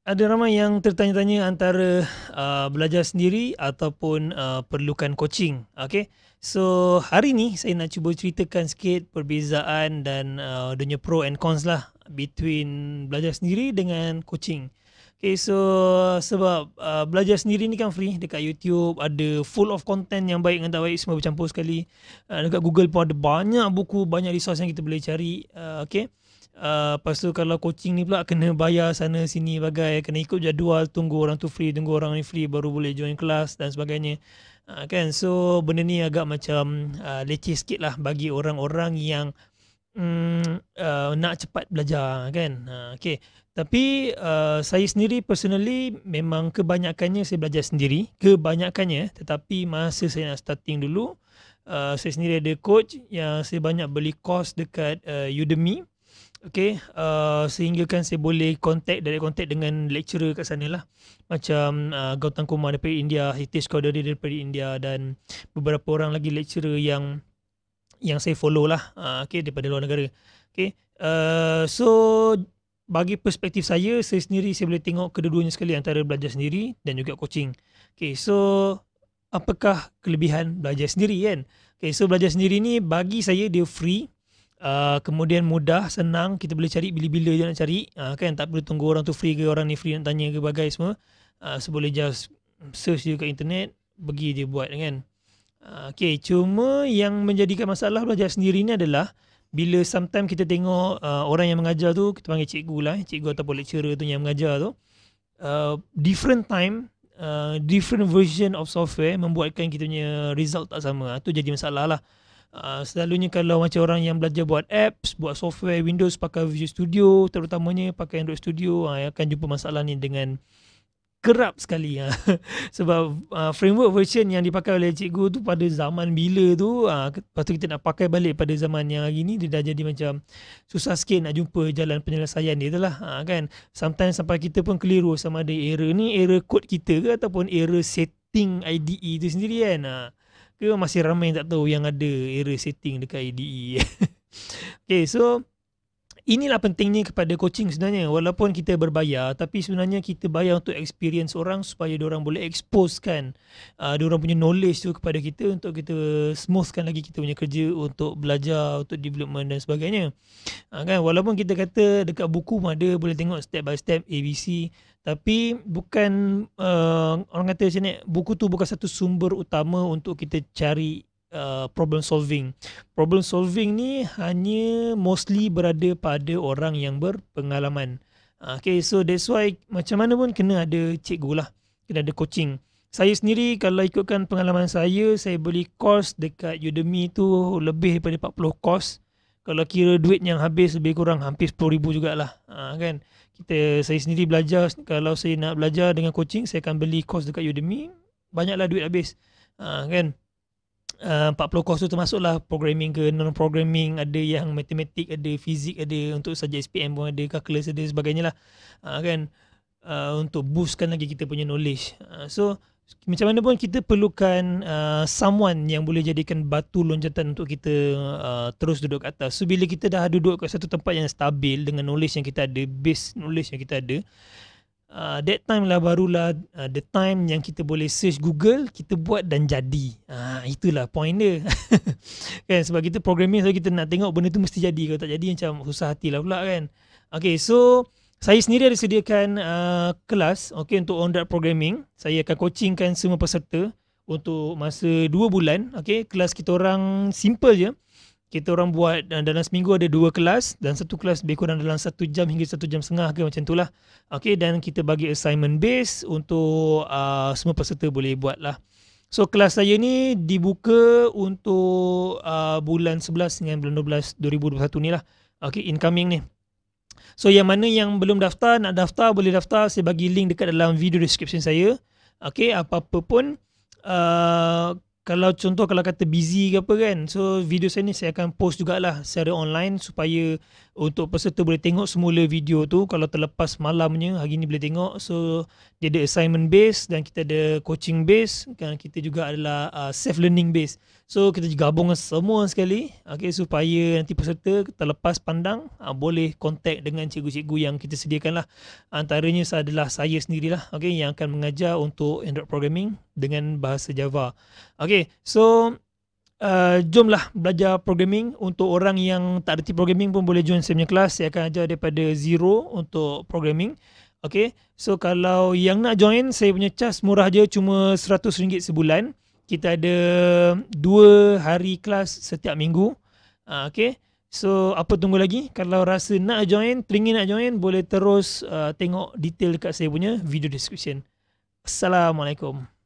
Ada ramai yang tertanya-tanya antara belajar sendiri ataupun perlukan coaching. Okay. So hari ni saya nak cuba ceritakan sikit perbezaan dan dia punya pro and cons lah between belajar sendiri dengan coaching. Okay, so sebab belajar sendiri ni kan free dekat YouTube, ada full of content yang baik dengan tak baik semua bercampur sekali. Dekat Google pun ada banyak buku, banyak resource yang kita boleh cari. Okay. Lepas tu kalau coaching ni pula kena bayar sana sini bagai, kena ikut jadual, tunggu orang tu free, tunggu orang ni free baru boleh join kelas dan sebagainya. Kan, so benda ni agak macam leceh sikit lah bagi orang-orang yang nak cepat belajar kan. Okay. Tapi saya sendiri personally memang kebanyakannya saya belajar sendiri, kebanyakannya. Tetapi masa saya nak starting dulu, saya sendiri ada coach yang saya banyak beli course dekat Udemy. Okay, sehingga kan saya boleh direct contact dengan lecturer kat sana lah. Macam Gautam Kumar daripada India, Hitesh Kaudari daripada India dan beberapa orang lagi lecturer yang saya follow lah, okay, daripada luar negara. Okay, so bagi perspektif saya sendiri saya boleh tengok kedua-duanya sekali, antara belajar sendiri dan juga coaching. Okay, so apakah kelebihan belajar sendiri kan? Okay, so belajar sendiri ni bagi saya dia free. Kemudian mudah, senang, kita boleh cari bila-bila je nak cari, kan, tak perlu tunggu orang tu free ke, orang ni free nak tanya ke bagai semua. So boleh just search je kat internet, pergi je buat kan. Okay, cuma yang menjadikan masalah belajar sendiri ni adalah bila sometimes kita tengok orang yang mengajar tu, kita panggil cikgu lah, cikgu ataupun lecturer tu yang mengajar tu, different time, different version of software membuatkan kita punya result tak sama. Tu jadi masalah lah. Selalunya kalau macam orang yang belajar buat apps, buat software Windows pakai Visual Studio, terutamanya pakai Android Studio, akan jumpa masalah ni dengan kerap sekali. Sebab framework version yang dipakai oleh cikgu tu pada zaman bila tu, lepas tu kita nak pakai balik pada zaman yang hari ni, dia dah jadi macam susah sikit nak jumpa jalan penyelesaian dia tu lah. Kan? Sometimes sampai kita pun keliru sama ada error ni error kod kita ke ataupun error setting IDE tu sendiri kan. Ke masih ramai yang tak tahu yang ada error setting dekat IDE. Okay, so inilah pentingnya kepada coaching sebenarnya. Walaupun kita berbayar, tapi sebenarnya kita bayar untuk experience orang supaya diorang boleh exposekan diorang punya knowledge tu kepada kita untuk kita smoothkan lagi kita punya kerja untuk belajar, untuk development dan sebagainya. Kan, walaupun kita kata dekat buku pun ada, boleh tengok step by step ABC, tapi bukan orang kata macam ni, buku tu bukan satu sumber utama untuk kita cari problem solving. Problem solving ni hanya mostly berada pada orang yang berpengalaman. Okay, so that's why macam mana pun kena ada cikgu lah, kena ada coaching. Saya sendiri kalau ikutkan pengalaman saya beli course dekat Udemy tu lebih daripada 40 course. Kalau kira duit yang habis lebih kurang hampir 10,000 jugalah. Kan, saya sendiri belajar, kalau saya nak belajar dengan coaching, saya akan beli course dekat Udemy, banyaklah duit habis. Kan, 40 course tu termasuklah programming ke non-programming, ada yang matematik, ada fizik, ada untuk subjek SPM pun ada, calculus ada sebagainya lah. Kan, untuk boostkan lagi kita punya knowledge. So macam mana pun kita perlukan someone yang boleh jadikan batu loncatan untuk kita terus duduk kat atas. So bila kita dah duduk kat satu tempat yang stabil dengan knowledge yang kita ada, base knowledge yang kita ada, that time lah barulah the time yang kita boleh search Google, kita buat dan jadi. Itulah point dia. Kan, sebab kita programming, so kita nak tengok benda tu mesti jadi. Kalau tak jadi macam susah hati lah pula kan. Okay, so saya sendiri ada sediakan kelas, okay, untuk on-the-job programming. Saya akan coachingkan semua peserta untuk masa 2 bulan. Okay, kelas kita orang simple je. Kita orang buat dalam seminggu ada 2 kelas, dan satu kelas lebih kurang dalam 1 jam hingga 1 jam setengah ke macam tu lah. Okay, dan kita bagi assignment base untuk semua peserta boleh buat lah. So kelas saya ni dibuka untuk bulan 11 dengan bulan 12 2021 ni lah. Okay, incoming ni. So yang mana yang belum daftar, nak daftar boleh daftar. Saya bagi link dekat dalam video description saya. Okay, apa-apa pun kalau contoh kalau kata busy ke apa kan, so video saya ni saya akan post jugalah secara online supaya untuk peserta boleh tengok semula video tu. Kalau terlepas malamnya, hari ni boleh tengok. So dia ada assignment base dan kita ada coaching base, dan kita juga adalah self learning base. So kita gabungkan semua sekali, okay, supaya nanti peserta terlepas pandang boleh contact dengan cikgu-cikgu yang kita sediakan lah. Antaranya adalah saya sendirilah, okay, yang akan mengajar untuk Android programming dengan bahasa Java. Okay, so jomlah belajar programming. Untuk orang yang tak reti programming pun boleh join saya punya kelas. Saya akan ajar daripada zero untuk programming. Okay, so kalau yang nak join, saya punya charge murah je, cuma RM100 sebulan. Kita ada 2 hari kelas setiap minggu. Okay, so apa tunggu lagi? Kalau rasa nak join, teringin nak join, boleh terus tengok detail dekat saya punya video description. Assalamualaikum.